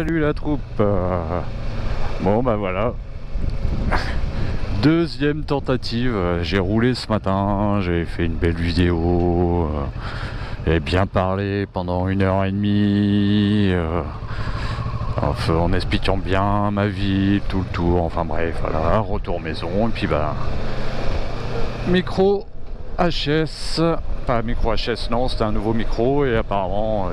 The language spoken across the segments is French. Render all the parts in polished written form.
Salut la troupe. Bon bah voilà. Deuxième tentative. J'ai roulé ce matin, j'ai fait une belle vidéo. J'ai bien parlé pendant 1h30. En expliquant bien ma vie, tout le tour. Enfin bref, voilà, retour maison. Et puis bah. Micro HS. Pas micro HS, non, c'était un nouveau micro. Et apparemment.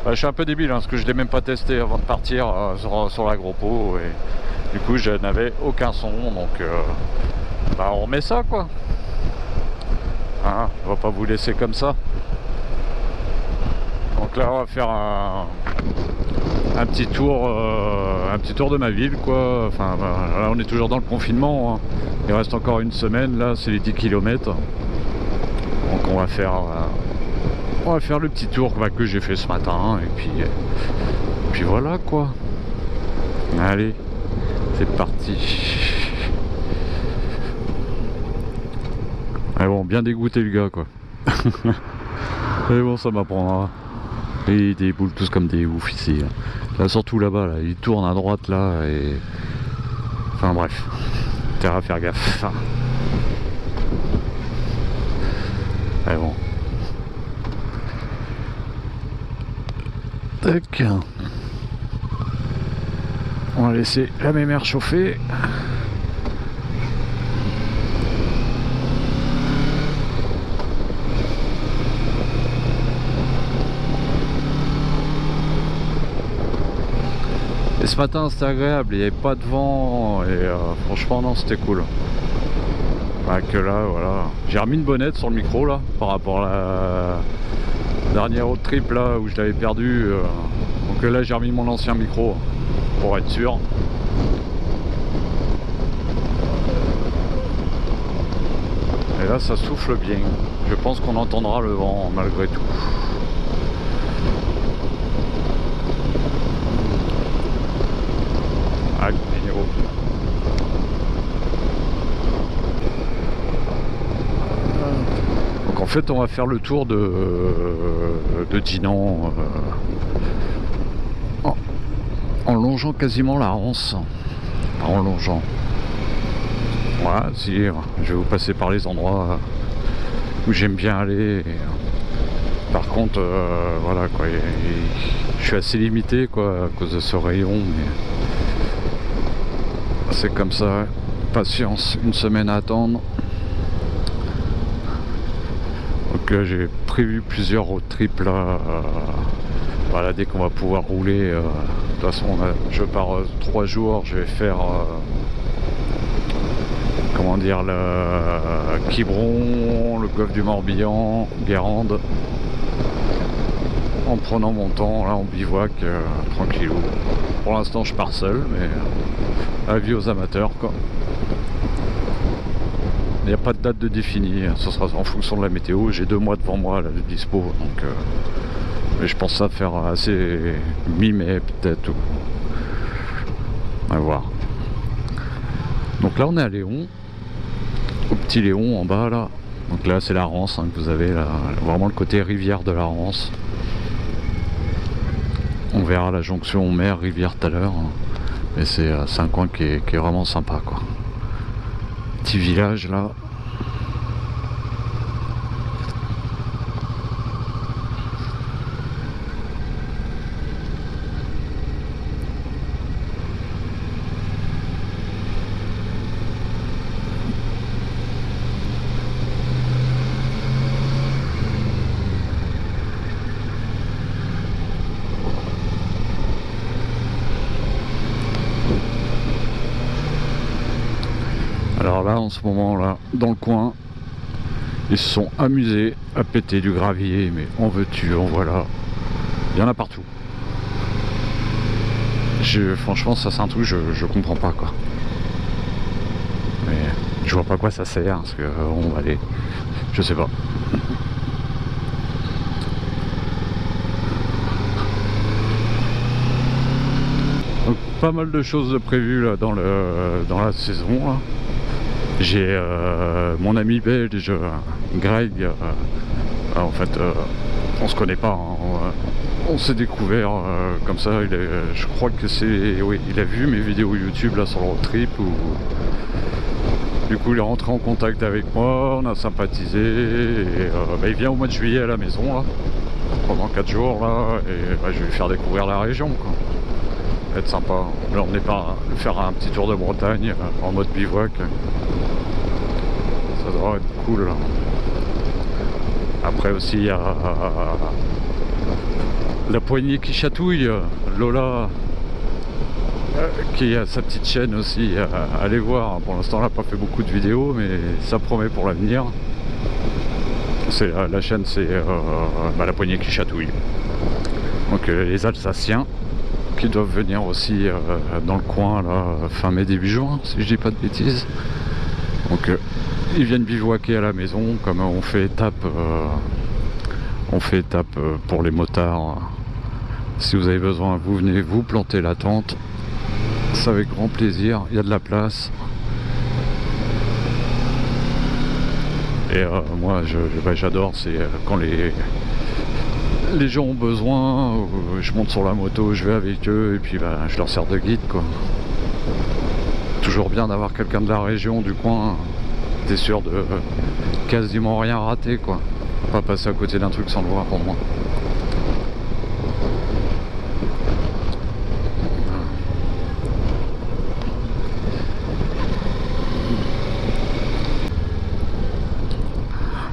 Bah, je suis un peu débile hein, parce que je l'ai même pas testé avant de partir sur l'AgroPo et du coup je n'avais aucun son donc bah, on remet ça quoi hein, on va pas vous laisser comme ça. Donc là on va faire un petit tour de ma ville quoi. Enfin bah, là on est toujours dans le confinement hein. Il reste encore une semaine, là c'est les 10 km donc on va faire le petit tour que j'ai fait ce matin et puis voilà quoi. Allez, c'est parti. Mais bon, bien dégoûté le gars quoi. Mais bon, ça m'apprendra. Et ils déboulent tous comme des oufs ici. Là, surtout là-bas, là, ils tournent à droite là et. Enfin bref, t'as à faire gaffe. Mais bon. Tac. On va laisser la mémère chauffer. Et ce matin c'était agréable, il n'y avait pas de vent et franchement non c'était cool. Bah, que là voilà, j'ai remis une bonnette sur le micro là par rapport à la dernière road trip là où je l'avais perdu. Donc là j'ai remis mon ancien micro pour être sûr. Et là ça souffle bien. Je pense qu'on entendra le vent malgré tout. Ah, niveau. Donc en fait on va faire le tour de Dinan en longeant quasiment la Rance. En longeant. Voilà, si je vais vous passer par les endroits où j'aime bien aller. Par contre, voilà quoi, je suis assez limité quoi à cause de ce rayon, mais c'est comme ça. Patience, une semaine à attendre. Donc là, j'ai prévu plusieurs road trips là. Voilà, dès qu'on va pouvoir rouler. De toute façon, je pars 3 jours, je vais faire. Comment dire, le Quiberon, le golfe du Morbihan, Guérande, en prenant mon temps, là on bivouac, tranquillou. Pour l'instant je pars seul, mais avis aux amateurs quoi. Il n'y a pas de date de définie, ce sera en fonction de la météo, j'ai 2 mois devant moi là, de dispo, donc mais je pense ça faire assez mi-mai peut-être, à voir. Donc là on est à Léon, au petit Léon en bas là. Donc là c'est la Rance hein, que vous avez là, vraiment le côté rivière de la Rance. On verra la jonction mer-rivière tout à l'heure. Hein. Mais c'est un coin qui est vraiment sympa quoi. Petit village là. Alors là en ce moment là dans le coin ils se sont amusés à péter du gravier, mais en veux-tu, en voilà, il y en a partout. Franchement ça c'est un truc je comprends pas quoi, mais je vois pas à quoi ça sert parce que on va aller, je sais pas. Donc pas mal de choses de prévues là dans la saison là. J'ai mon ami belge, Greg, en fait on se connaît pas, hein, on s'est découvert comme ça. Je crois que c'est... Oui, il a vu mes vidéos YouTube là sur le road trip. Du coup, il est rentré en contact avec moi, on a sympathisé. Et, il vient au mois de juillet à la maison là, pendant 4 jours là. Et je vais lui faire découvrir la région, quoi. Ça va être sympa. Là, on est pas faire un petit tour de Bretagne en mode bivouac. Ça devrait être cool là. Après aussi, il y a la poignée qui chatouille, Lola, qui a sa petite chaîne aussi, allez voir. Pour l'instant, elle n'a pas fait beaucoup de vidéos, mais ça promet pour l'avenir. La chaîne, c'est la poignée qui chatouille. Donc les Alsaciens qui doivent venir aussi dans le coin là, fin mai début juin, si je dis pas de bêtises. Donc ils viennent bivouaquer à la maison, comme on fait étape pour les motards. Si vous avez besoin, vous venez vous planter la tente, c'est avec grand plaisir, il y a de la place. Et moi j'adore, c'est quand les gens ont besoin, je monte sur la moto, je vais avec eux et puis je leur sers de guide, quoi. Toujours bien d'avoir quelqu'un de la région, du coin. T'es sûr de quasiment rien rater, quoi. Pas passer à côté d'un truc sans le voir, pour moi.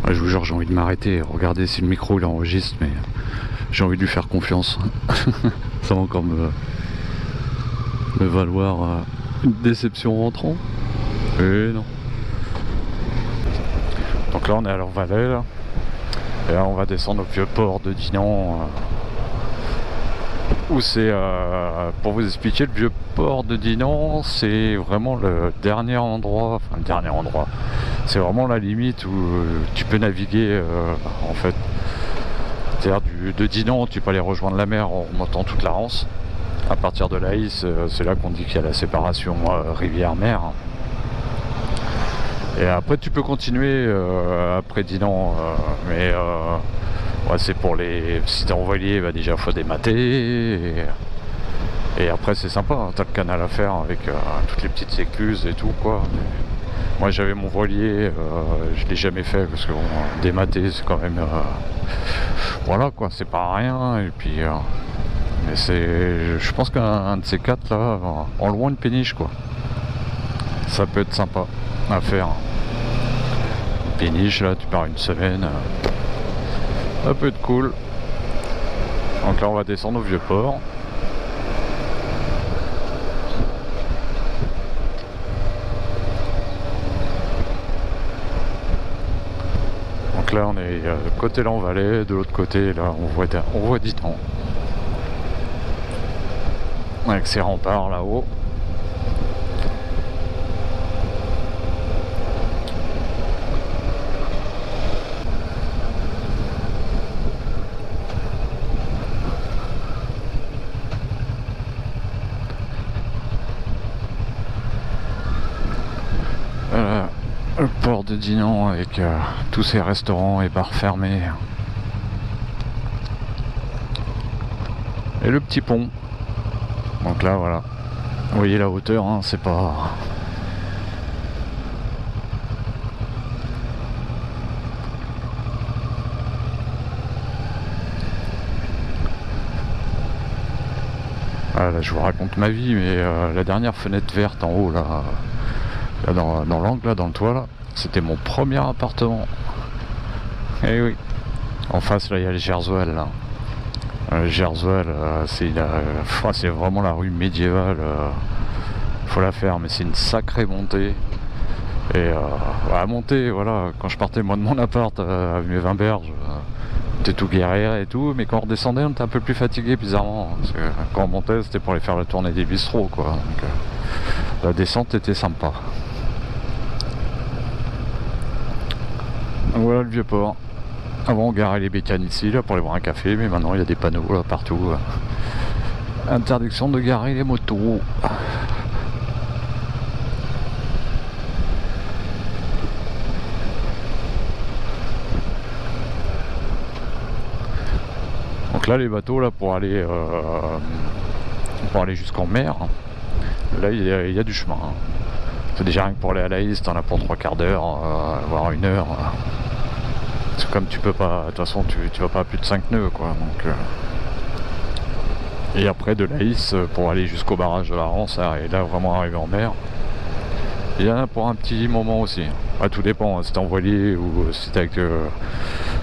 Je vous jure, j'ai envie de m'arrêter. Regardez si le micro il enregistre, mais j'ai envie de lui faire confiance. Ça va encore me valoir une déception rentrant. Et non. Donc là on est à Lorvalet là. Et là on va descendre au vieux port de Dinan, où c'est pour vous expliquer, le vieux port de Dinan, c'est vraiment le dernier endroit, enfin le dernier endroit, c'est vraiment la limite où tu peux naviguer en fait. C'est-à-dire de Dinan tu peux aller rejoindre la mer en remontant toute la Rance. À partir de l'Aïs, c'est là qu'on dit qu'il y a la séparation rivière-mer. Et après tu peux continuer après Dinan, mais ouais, c'est pour les... Si t'es en voilier, déjà faut démater. Et après c'est sympa, hein, t'as le canal à faire avec toutes les petites écluses et tout, quoi. Mais moi j'avais mon voilier, je l'ai jamais fait parce que bon, démater c'est quand même... voilà quoi, c'est pas rien. Et puis... mais c'est... Je pense qu'un de ces quatre là, en loin de péniche, quoi. Ça peut être sympa à faire. Péniche là, tu pars une semaine, ça peut être cool. Donc là on va descendre au vieux port. Donc là on est côté Lanvalet, de l'autre côté là on voit Dinan avec ses remparts là-haut. Le port de Dinan avec tous ces restaurants et bars fermés. Et le petit pont. Donc là voilà. Vous voyez la hauteur, hein, c'est pas... Ah, là je vous raconte ma vie, mais la dernière fenêtre verte en haut là dans l'angle, là, dans le toit, là, c'était mon premier appartement. Et oui. En face, là, il y a le Gerswell, là. Le Gerswell, c'est vraiment la rue médiévale. Faut la faire, mais c'est une sacrée montée. Et à monter, voilà, quand je partais moi de mon appart à avenue Wimberge, t'es tout guerrier et tout, mais quand on redescendait, on était un peu plus fatigué, bizarrement. Parce que quand on montait, c'était pour aller faire la tournée des bistrots, quoi. Donc, la descente était sympa. Voilà le vieux port. Avant on garait les bécanes ici là pour aller boire un café, mais maintenant il y a des panneaux là partout. Interdiction de garer les motos. Donc Donc là les bateaux là pour aller jusqu'en mer, là il y a du chemin. C'est déjà rien que pour aller à Laïs, t'en as pour 3/4 d'heure, voire 1 heure. C'est comme tu peux pas, de toute façon tu vas pas à plus de 5 nœuds quoi. Donc, et après de Laïs pour aller jusqu'au barrage de la Rance et là vraiment arriver en mer. Il y en a pour un petit moment aussi. Ah, tout dépend, si t'es en voilier ou si t'es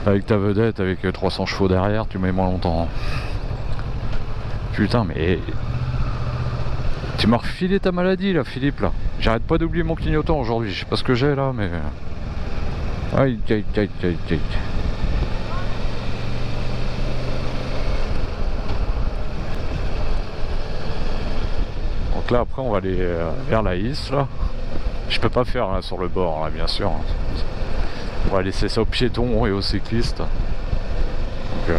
avec ta vedette avec 300 chevaux derrière, tu mets moins longtemps. Putain mais... Tu m'as refilé ta maladie là Philippe là. J'arrête pas d'oublier mon clignotant aujourd'hui, je sais pas ce que j'ai là mais... Aïe aïe aïe aïe aïe. Donc là après on va aller vers Laïs là. Je peux pas faire là, sur le bord là bien sûr. On va laisser ça aux piétons et aux cyclistes. Donc,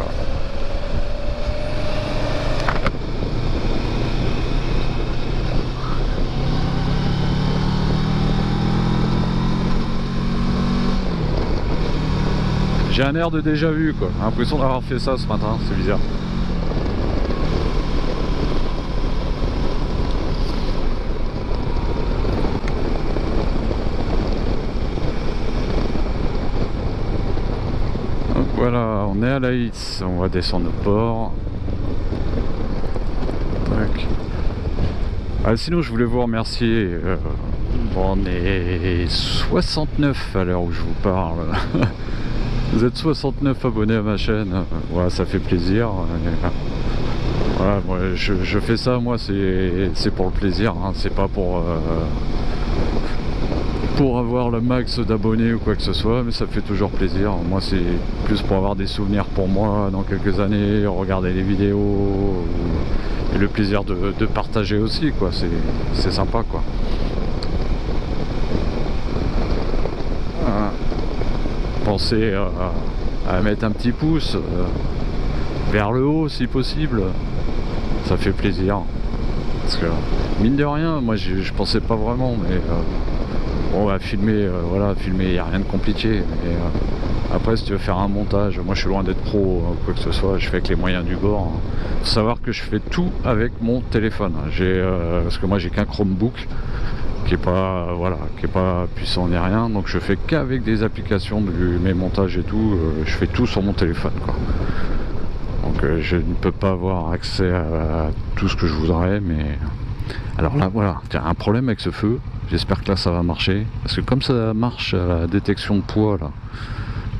j'ai un air de déjà vu quoi. J'ai l'impression d'avoir fait ça ce matin, c'est bizarre. Donc voilà, on est à Laïs, on va descendre au port. Tac. Ah, sinon je voulais vous remercier. Bon, on est 69 à l'heure où je vous parle. Vous êtes 69 abonnés à ma chaîne, voilà, ça fait plaisir. Voilà, moi, je fais ça, moi c'est pour le plaisir, hein. C'est pas pour avoir le max d'abonnés ou quoi que ce soit, mais ça fait toujours plaisir. Moi c'est plus pour avoir des souvenirs pour moi dans quelques années, regarder les vidéos et le plaisir de partager aussi quoi, c'est sympa quoi. Pensez à mettre un petit pouce vers le haut si possible, ça fait plaisir parce que mine de rien moi je pensais pas vraiment mais bon bah filmer voilà, filmer, il n'y a rien de compliqué mais après si tu veux faire un montage, moi je suis loin d'être pro quoi que ce soit, je fais avec les moyens du bord. Faut savoir que je fais tout avec mon téléphone, parce que moi j'ai qu'un Chromebook qui est pas voilà, qui est pas puissant ni rien, donc je fais qu'avec des applications mes montages et tout, je fais tout sur mon téléphone quoi. Donc je ne peux pas avoir accès à tout ce que je voudrais, mais alors là voilà, il y a un problème avec ce feu. J'espère que là ça va marcher, parce que comme ça marche à la détection de poids là,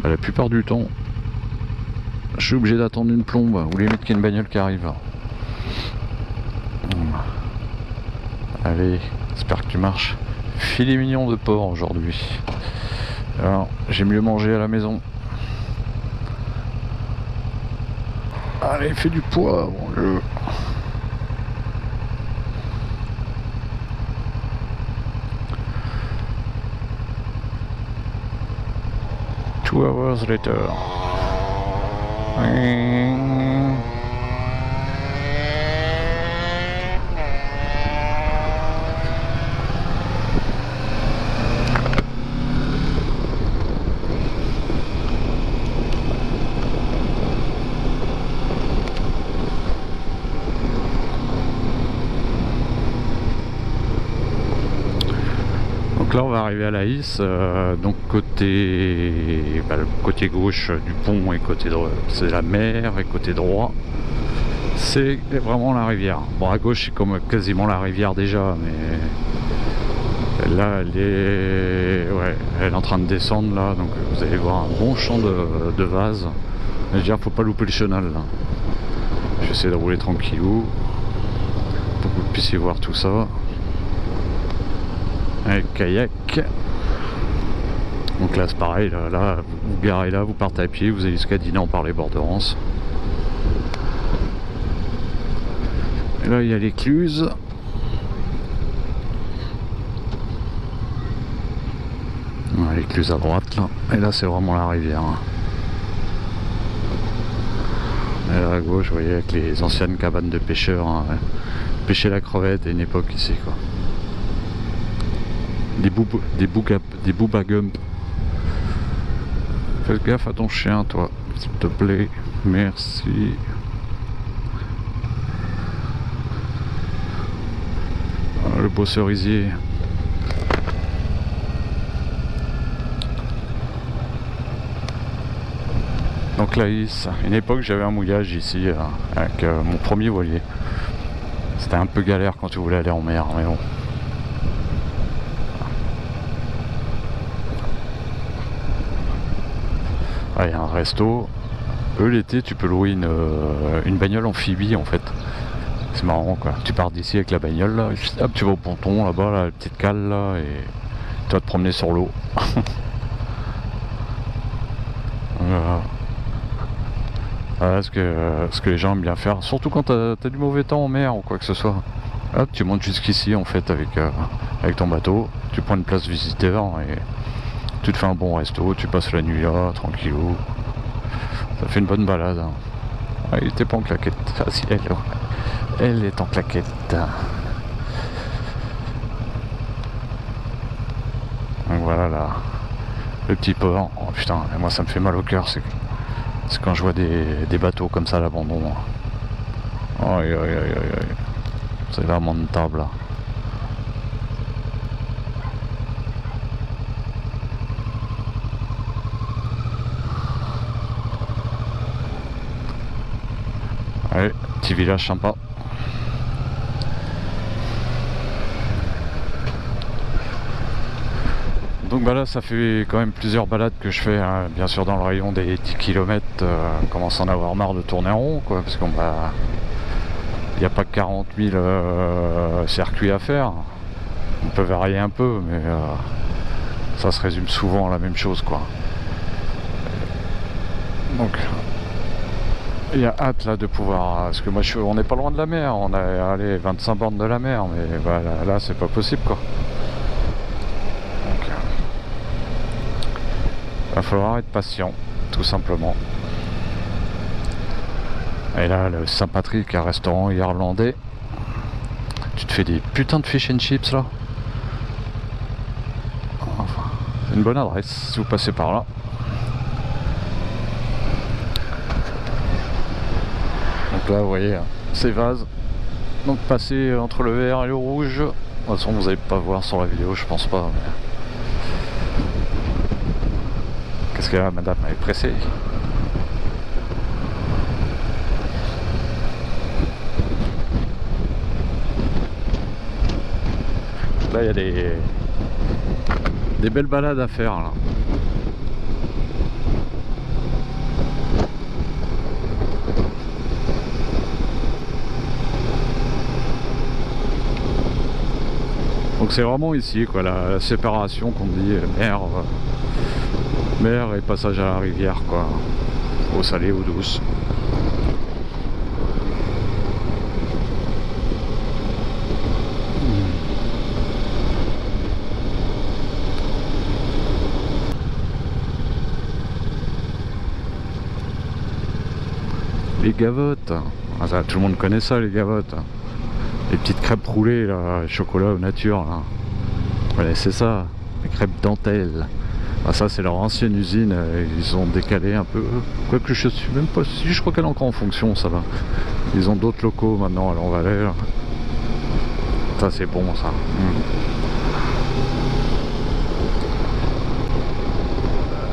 bah, la plupart du temps je suis obligé d'attendre une plombe ou limite qu'il y ait une bagnole qui arrive. Allez, j'espère que tu marches. Filet mignon de porc aujourd'hui. Alors, j'ai mieux mangé à la maison. Allez, fais du poids, bon jeu. Two hours later. Donc là on va arriver à Laïs, donc côté, le côté gauche du pont et côté droit c'est la mer et côté droit c'est vraiment la rivière. Bon à gauche c'est comme quasiment la rivière déjà, mais là elle est en train de descendre là, donc vous allez voir un bon champ de vases. Je veux dire, faut pas louper le chenal là. J'essaie de rouler tranquillou pour que vous puissiez voir tout ça. Avec kayak. Donc là c'est pareil, là vous garez là, vous partez à pied, vous allez jusqu'à Dinan par les bords de Rance. Et là il y a l'écluse. Ouais, l'écluse à droite là. Et là c'est vraiment la rivière. Et là à gauche vous voyez avec les anciennes cabanes de pêcheurs, hein, ouais. Pêcher la crevette à une époque ici quoi. Des booba gump. Fais gaffe à ton chien toi, s'il te plaît. Merci. le beau cerisier. Donc Laïs, une époque j'avais un mouillage ici avec mon premier voilier. C'était un peu galère quand tu voulais aller en mer, mais bon. Ah, il y a un resto. Eux l'été tu peux louer une bagnole amphibie en fait. C'est marrant quoi. Tu pars d'ici avec la bagnole là, hop, tu vas au ponton là-bas, là, la petite cale là, et tu vas te promener sur l'eau. Voilà. Voilà ce que les gens aiment bien faire, surtout quand t'as du mauvais temps en mer ou quoi que ce soit. Hop, tu montes jusqu'ici en fait avec ton bateau, tu prends une place visiteur et tu te fais un bon resto, tu passes la nuit là, tranquillou. Ça fait une bonne balade. Hein. Ah, il était pas en claquette. Ah si, elle est en claquette. Donc voilà là, le petit port. Oh putain, moi ça me fait mal au cœur, c'est quand je vois des bateaux comme ça à l'abandon. Aïe aïe aïe aïe aïe. C'est lamentable là. Allez, petit village sympa. Donc bah là ça fait quand même plusieurs balades que je fais, hein, bien sûr dans le rayon des 10 km, commence à en avoir marre de tourner en rond quoi, parce qu'on va... Il n'y a pas 40 000 circuits à faire. On peut varier un peu, mais ça se résume souvent à la même chose quoi. Donc il y a hâte là de pouvoir, parce que moi on n'est pas loin de la mer, on a allé 25 bornes de la mer, mais voilà, là c'est pas possible quoi. Donc va falloir être patient, tout simplement. Et là le Saint-Patrick, un restaurant irlandais, tu te fais des putains de fish and chips là. Enfin, c'est une bonne adresse si vous passez par là. Donc là vous voyez ces vases, donc passer entre le vert et le rouge. De toute façon vous n'allez pas voir sur la vidéo, je pense pas, mais... Qu'est-ce qu'elle a, madame, elle est pressée. Là il y a des belles balades à faire là. Donc c'est vraiment ici quoi, la séparation qu'on dit mer et passage à la rivière quoi, eau salée ou douce. Les gavottes, ah, ça, tout le monde connaît ça les gavottes. Les petites crêpes roulées là, chocolat ou nature là. Voilà, c'est ça, les crêpes dentelles. Ah, ça c'est leur ancienne usine, ils ont décalé un peu. Quoique je suis même pas si, je crois qu'elle est encore en fonction ça va. Ils ont d'autres locaux maintenant à l'Envalais. Ça c'est bon ça.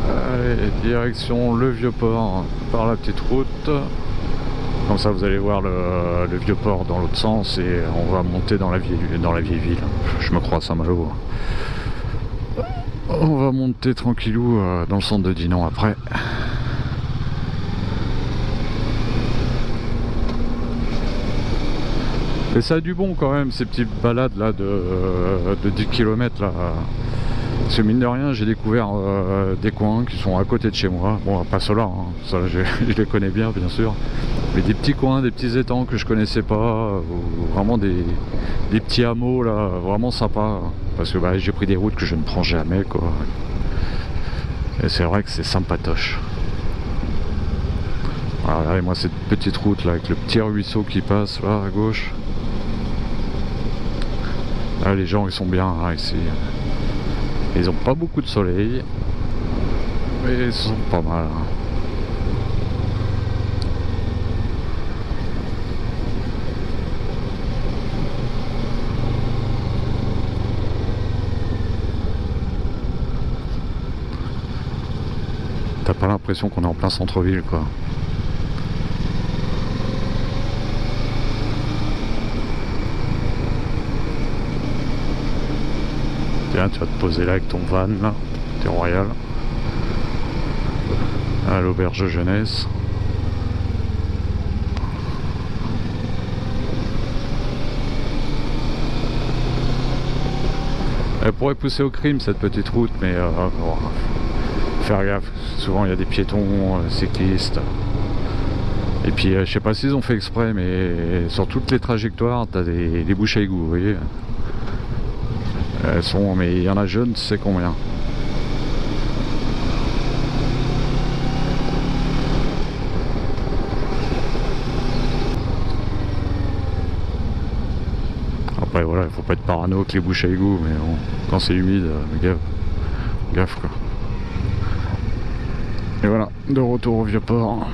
Allez, direction le Vieux-Port par la petite route. Comme ça vous allez voir le Vieux-Port dans l'autre sens et on va monter dans la vieille ville. Je me crois à Saint-Malo. On va monter tranquillou dans le centre de Dinan après. Et ça a du bon quand même ces petites balades là de 10 km là. Parce que mine de rien j'ai découvert des coins qui sont à côté de chez moi. Bon pas ceux-là, hein. Ça, je les connais bien sûr. Mais des petits coins, des petits étangs que je connaissais pas, ou vraiment des petits hameaux là, vraiment sympa. Parce que bah, j'ai pris des routes que je ne prends jamais quoi. Et c'est vrai que c'est sympatoche. Alors là, et moi cette petite route là avec le petit ruisseau qui passe là à gauche. Là les gens ils sont bien là, ici. Ils ont pas beaucoup de soleil, mais ils sont pas mal. l'impression qu'on est en plein centre-ville, quoi. Tiens, tu vas te poser là avec ton van, là, t'es royal. À l'auberge jeunesse. Elle pourrait pousser au crime, cette petite route, mais bon, faire gaffe. Souvent il y a des piétons, cyclistes. Et puis je sais pas s'ils ont fait exprès, mais sur toutes les trajectoires, t'as des bouches à égout, vous voyez. Elles sont, mais il y en a je ne sais combien. Après voilà, il faut pas être parano avec les bouches à égout, mais bon, quand c'est humide, gaffe quoi. Et voilà, de retour au Vieux-Port.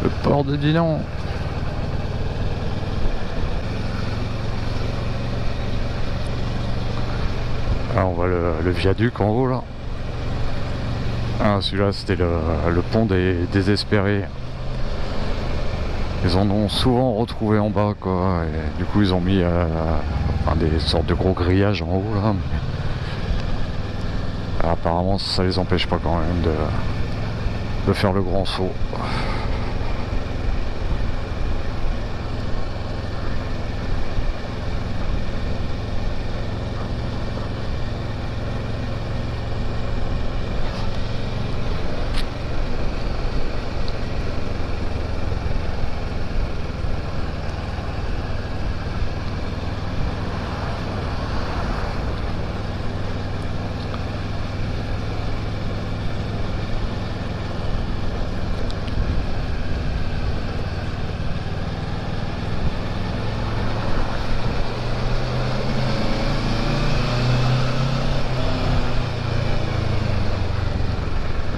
Le port de Dinan. Là on voit le viaduc en haut là. Ah celui-là c'était le pont des désespérés. Ils en ont souvent retrouvé en bas quoi. Et du coup ils ont mis enfin, des sortes de gros grillages en haut là. Mais apparemment ça les empêche pas quand même de faire le grand saut.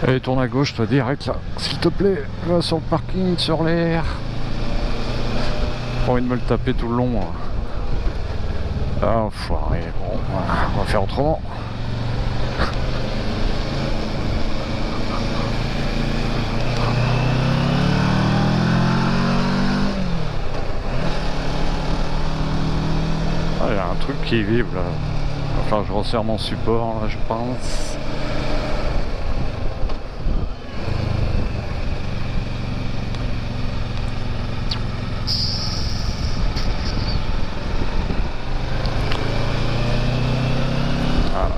Et tourne à gauche, toi, direct là, s'il te plaît, va sur le parking, sur l'air. Pas envie de me le taper tout le long. Ah, enfoiré, bon, on va faire autrement. Ah, il y a un truc qui vibre là. Enfin, je resserre mon support là, je pense.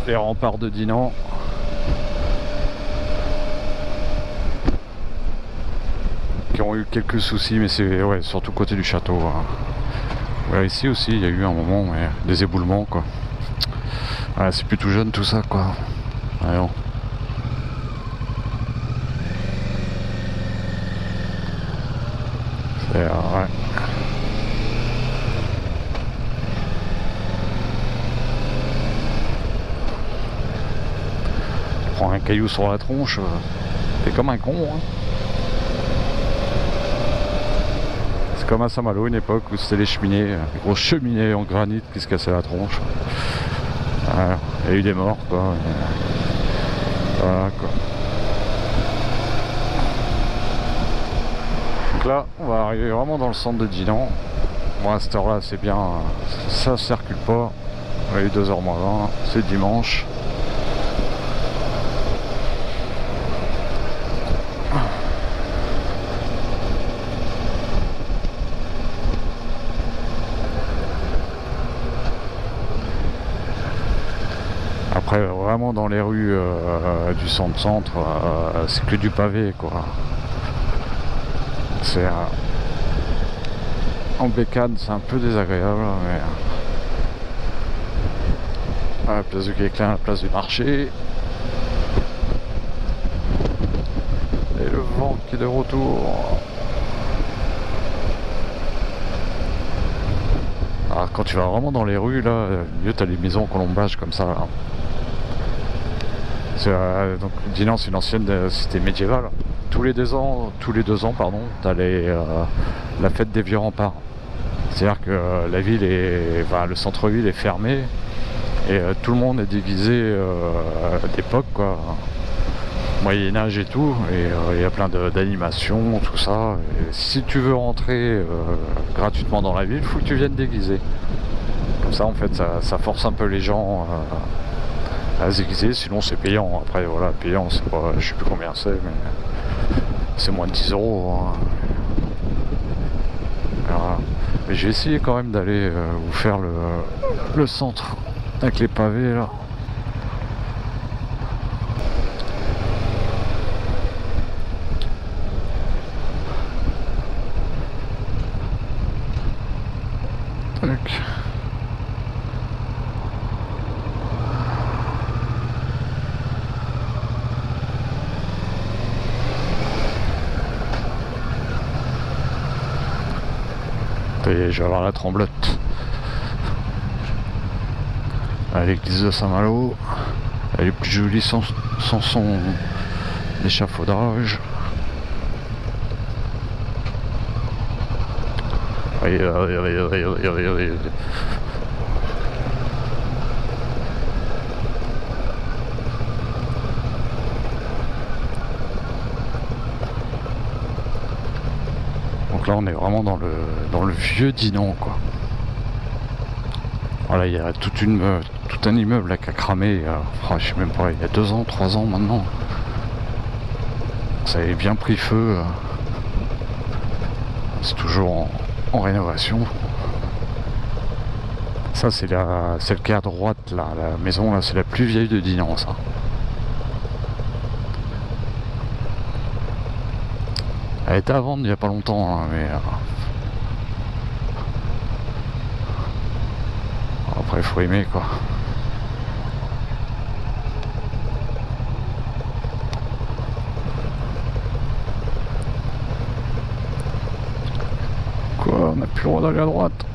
Les remparts de Dinan. Qui ont eu quelques soucis, mais c'est ouais, surtout côté du château. Ouais, ici aussi, il y a eu un moment, mais des éboulements quoi. Ouais, c'est plus tout jeune tout ça quoi. Voyons. C'est ouais. Un caillou sur la tronche, t'es comme un con hein. C'est comme à Saint-Malo, une époque où c'était les cheminées, les grosses cheminées en granit qui se cassaient la tronche. Il y a eu des morts quoi. Voilà quoi. Donc là on va arriver vraiment dans le centre de Dinan. Bon à cette heure là c'est bien, ça circule pas. Il est 2h moins 20, c'est dimanche. Après, vraiment dans les rues du centre-centre, c'est que du pavé, quoi. C'est en bécane, c'est un peu désagréable, mais la place du Guesclin, la place du marché. Et le vent qui est de retour. Alors, quand tu vas vraiment dans les rues, là, au milieu, t'as les maisons en colombage comme ça. Là. Donc Dinan, c'est une ancienne cité médiévale. Tous les 2 ans, pardon, t'as la fête des vieux remparts. C'est-à-dire que la ville le centre-ville est fermé et tout le monde est déguisé d'époque, quoi. Moyen-Âge et tout, et il y a plein d'animations, tout ça. Et si tu veux rentrer gratuitement dans la ville, il faut que tu viennes déguiser. Comme ça, en fait, ça force un peu les gens à se déguiser, sinon c'est payant. Après, voilà, payant, c'est pas, je sais plus combien c'est, mais c'est moins de 10 €. Hein. Alors, mais j'ai essayé quand même d'aller vous faire le centre avec les pavés là. Tac. Et je vais avoir la tremblote à l'église de Saint-Malo. Elle est plus jolie sans son échafaudage. Donc là on est vraiment dans le vieux Dinan, quoi. Voilà, il y a tout un immeuble là qui a cramé, je sais même pas, il y a 2 ans, 3 ans maintenant. Ça avait bien pris feu. C'est toujours en rénovation. Ça c'est celle qui est à droite là, la maison là, c'est la plus vieille de Dinan, ça. Elle était à vendre il n'y a pas longtemps, hein, mais après il faut aimer, quoi. Quoi, on n'a plus le droit d'aller à droite.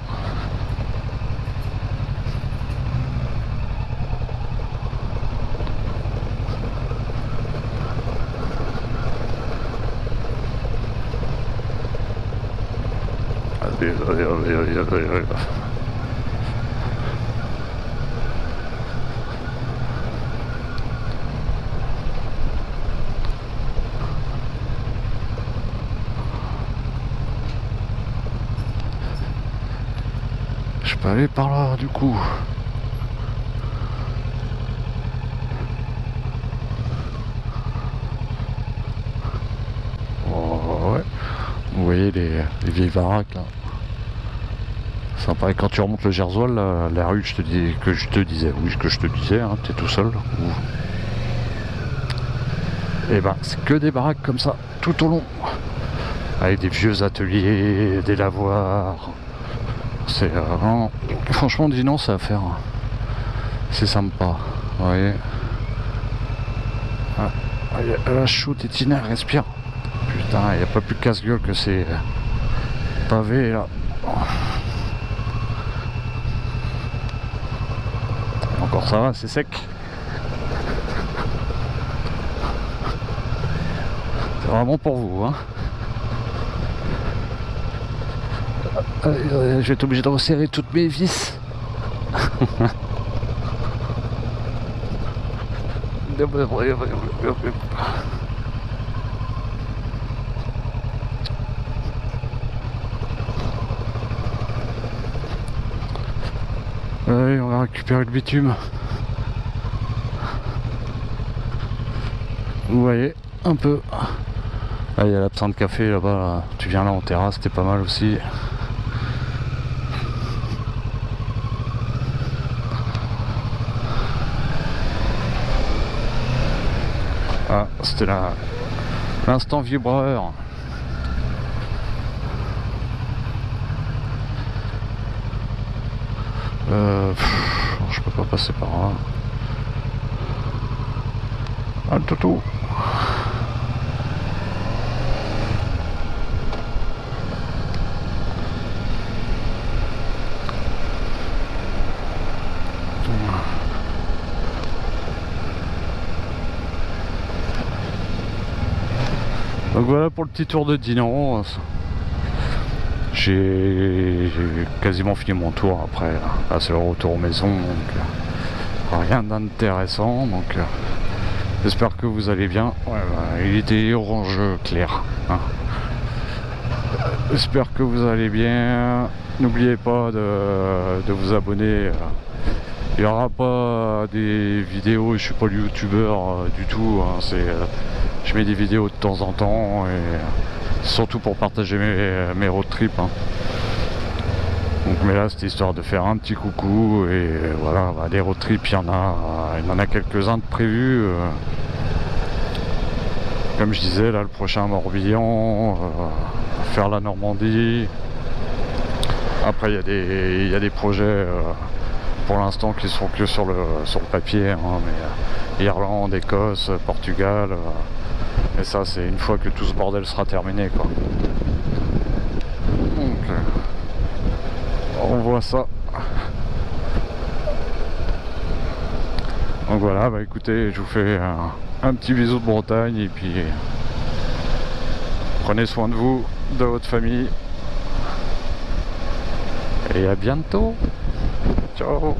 Je peux aller par là du coup. Oh, ouais. Vous voyez les vieilles baraques là. Sympa. Et quand tu remontes le Gersoil, la rue que je te disais, hein, t'es tout seul. Et ben c'est que des baraques comme ça, tout au long. Avec des vieux ateliers, des lavoirs. C'est franchement Dinan, c'est à faire. C'est sympa. Vous voyez. Ah, la chute étinère, respire. Putain, il n'y a pas plus casse-gueule que ces pavés là. Encore ça va, c'est sec. C'est vraiment pour vous, hein. Je vais être obligé de resserrer toutes mes vis. Allez, on va récupérer le bitume. Vous voyez, un peu. Là, il y a l'absinthe de café là-bas. Là. Tu viens là en terrasse, c'était pas mal aussi. Ah, c'était l'instant vibreur. Je peux pas passer par là. Ah, le toutou. Donc voilà pour le petit tour de Dinan. J'ai quasiment fini mon tour après. Là c'est le retour aux maisons, donc rien d'intéressant. Donc j'espère que vous allez bien. Ouais, bah, il était orange clair. Hein. J'espère que vous allez bien. N'oubliez pas de vous abonner. Il n'y aura pas des vidéos, je suis pas le youtubeur du tout. Hein, je mets des vidéos de temps en temps et surtout pour partager mes road trips. Hein. Donc, mais là c'était histoire de faire un petit coucou et voilà, bah, des road trips il y en a quelques-uns de prévus. Comme je disais là, le prochain Morbihan, faire la Normandie. Après il y a des projets pour l'instant qui sont que sur le papier, hein, mais Irlande, Écosse, Portugal, et ça c'est une fois que tout ce bordel sera terminé quoi. Donc on voit ça. Donc voilà, bah écoutez, je vous fais un petit bisou de Bretagne et puis prenez soin de vous, de votre famille et à bientôt. Ciao.